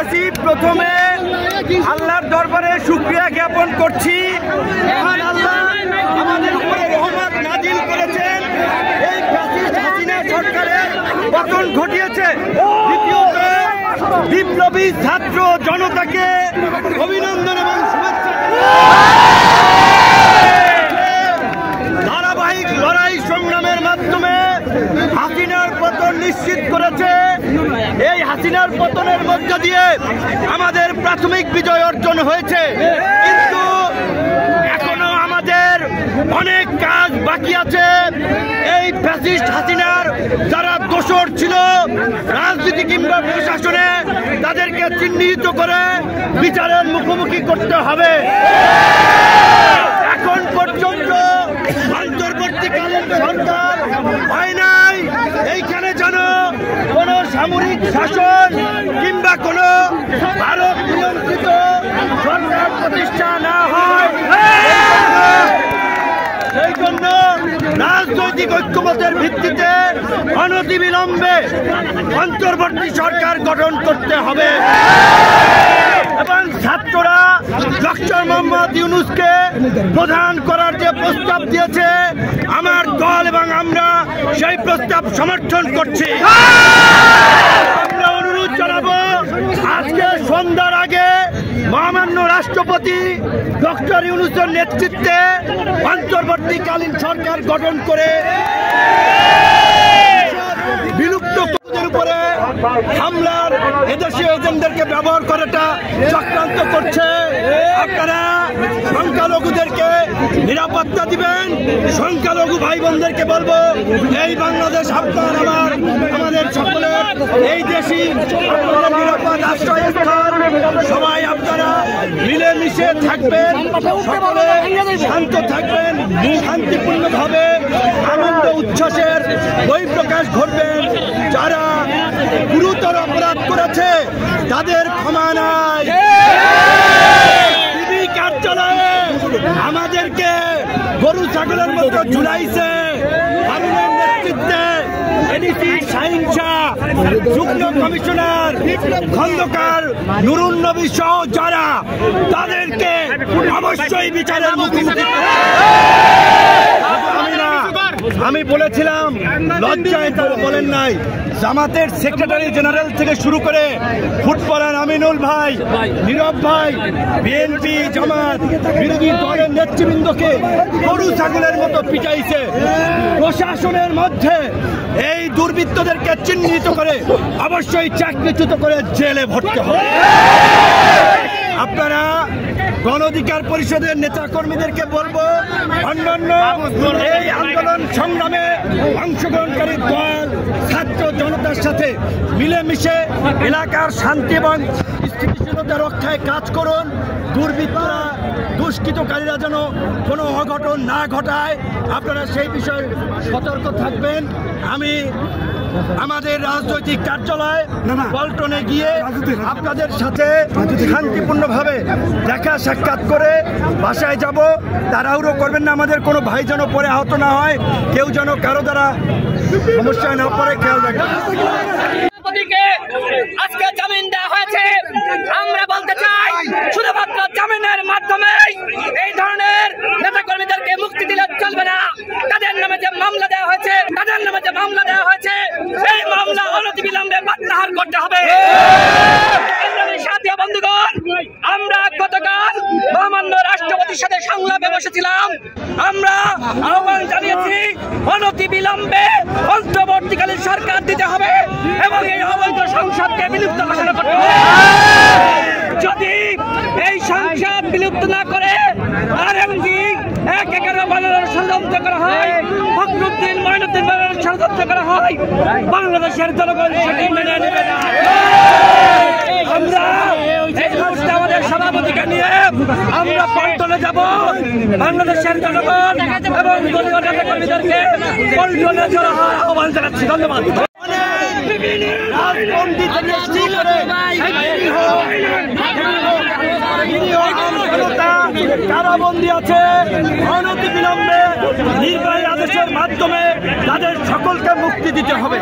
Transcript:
বলতেছি, প্রথমে আল্লাহর দরবারে শুকরিয়া জ্ঞাপন করছি। মহান আল্লাহ আমাদের উপরে রহমত নাজিল করেছেন, এই ফ্যাসিস্ট হাসিনা সরকারের পতন ঘটিয়েছে। দ্বিতীয়ত, বিপ্লবী ছাত্র জনতাকে অভিনন্দন এবং শুভেচ্ছা। ধারাবাহিক লড়াই সংগ্রামের মাধ্যমে হাসিনার পতন নিশ্চিত করেছে। এই হাসিনার পতনের মধ্য দিয়ে আমাদের প্রাথমিক বিজয় অর্জন হয়েছে, কিন্তু এখনো আমাদের অনেক কাজ বাকি আছে। এই ফ্যাসিস্ট হাসিনার যারা দোষর ছিল রাজনীতি কিংবা প্রশাসনে, তাদেরকে চিহ্নিত করে বিচারের মুখোমুখি করতে হবে। এখন পর্যন্ত অন্তর্বর্তীকালীন সরকার হয় নাই, এইখানে যেন কোন সামরিক শাসন কিংবা কোন ভারত নিয়ন্ত্রিত সরকার প্রতিষ্ঠা না হয়। সেই জন্য রাজনৈতিক ঐক্যমতের ভিত্তিতে অনতিবিলম্বে অন্তর্বর্তী সরকার গঠন করতে হবে এবং ছাত্ররা ডক্টর মোহাম্মদ ইউনূসকে প্রধান করার যে প্রস্তাব দিয়েছে, আমার দল এবং আমরা সেই প্রস্তাব সমর্থন করছি। আমরা অনুরোধ জানাবো, আজকে সন্ধ্যার আগে মহামান্য রাষ্ট্রপতি ডক্টর ইউনূসের নেতৃত্বে অন্তর্বর্তীকালীন সরকার গঠন করে বিলুপ্ত কুকুরদের উপরে হামলার এদেশীয় এজেন্টদেরকে ব্যবহার করাটা চক্রান্ত করছে। আপনারা সংখ্যালঘুদেরকে নিরাপত্তা দিবেন। সংখ্যালঘু ভাই বোনদেরকে বলবো, এই বাংলাদেশ আপনার আমার আমাদের সকলের, এই দেশই আপনাদের নিরাপদ আশ্রয়স্থল। সবাই আপনারা মিলেমিশে থাকবেন, সকলে শান্ত থাকবেন, শান্তিপূর্ণভাবে আনন্দ উচ্ছ্বাসের বহিঃপ্রকাশ ঘটবেন। যারা গুরুতর অপরাধ করেছে তাদের ক্ষমা নাই। টিভি কার্যালয়ে আমাদেরকে গরু ছাগলের মতো ঝুলাইছে। হারুনের নেতৃত্বে এডিসি শাহিন শাহ, যুগ্ম কমিশনার খন্দকার নুরুন নবী সহ যারা, তাদেরকে অবশ্যই বিচারের মুখোমুখি। আমি বলেছিলাম, লজ্জায় তারা বলেন নাই। জামাতের সেক্রেটারি জেনারেল থেকে শুরু করে ফুটবলার আমিনুল ভাই, নীরব ভাই, বিএনপি জামাত বিরোধী দলের নেতৃবৃন্দকে গরু ছাগলের মতো পিটাইছে। প্রশাসনের মধ্যে এই দুর্বৃত্তদেরকে চিহ্নিত করে অবশ্যই চাকরিচ্যুত করে জেলে ভরতে হবে। আপনারা গণ অধিকার পরিষদের নেতা কর্মীদেরকে বলবো, অন্যান্য এই আন্দোলন সংগ্রামে অংশগ্রহণকারী দল ছাত্র জনতার সাথে মিলেমিশে এলাকার শান্তি এবং স্থিতিশীলতা রক্ষায় কাজ করুন। দুর্বৃত্তরা, দুষ্কৃতকারীরা যেন কোনো অঘটন না ঘটায়, আপনারা সেই বিষয়ে সতর্ক থাকবেন। আমি আমাদের রাজনৈতিক কার্যালয় পল্টনে গিয়ে আপনাদের সাথে শান্তিপূর্ণভাবে দেখা সাক্ষাৎ করে বাসায় যাব। তাড়াহুড়ো করবেন না, আমাদের কোনো ভাই যেন পরে আহত না হয়, কেউ যেন কারো দ্বারা সমস্যায় না পড়ে, খেয়াল রাখবেন। আজকে জামিন দেওয়া হয়েছে। আমরা বলতে চাই, শুধুমাত্র জামিনের মাধ্যমে এই ধরনের নেতা কর্মীদেরকে মুক্তি দিলে চলবে না। তাদের নামে যে মামলা দেওয়া হয়েছে, এই মামলা অনতিবিলম্বে প্রত্যাহার করতে হবে। সাথী বন্ধুগণ, আমরা গতকাল মহামান্য রাষ্ট্রপতির সাথে সংলাপে বসেছিলাম। আমরা আহ্বান জানিয়েছি, অনতিবিলম্বে অন্তর্বর্তীকালীন সরকার দিতে হবে এবং এই অবৈধ সংসদকে বিলুপ্ত ঘোষণা করতে হবে। যদি এই সংসদ বিলুপ্ত না করে আরএমপি 1-11 বানানোর ষড়যন্ত্র করা হয়, ফখরুদ্দিন মঈনুদ্দিন বানানোর ষড়যন্ত্র করা হয়, বাংলাদেশের জনগণ সেটি মেনে নেবে না। আমরা এই মুহূর্তে আমাদের সভাপতিকে নিয়ে আমরা পল্টনে যাব। বাংলাদেশের জনগণ এবং দলীয় নেতা কর্মীদেরকে পল্টনে জড়ো হওয়ার আহ্বান জানাচ্ছি। ধন্যবাদ। কারাবন্দী আছে, অনতিবিলম্বে নির্বাহী আদেশের মাধ্যমে তাদের সকলকে মুক্তি দিতে হবে।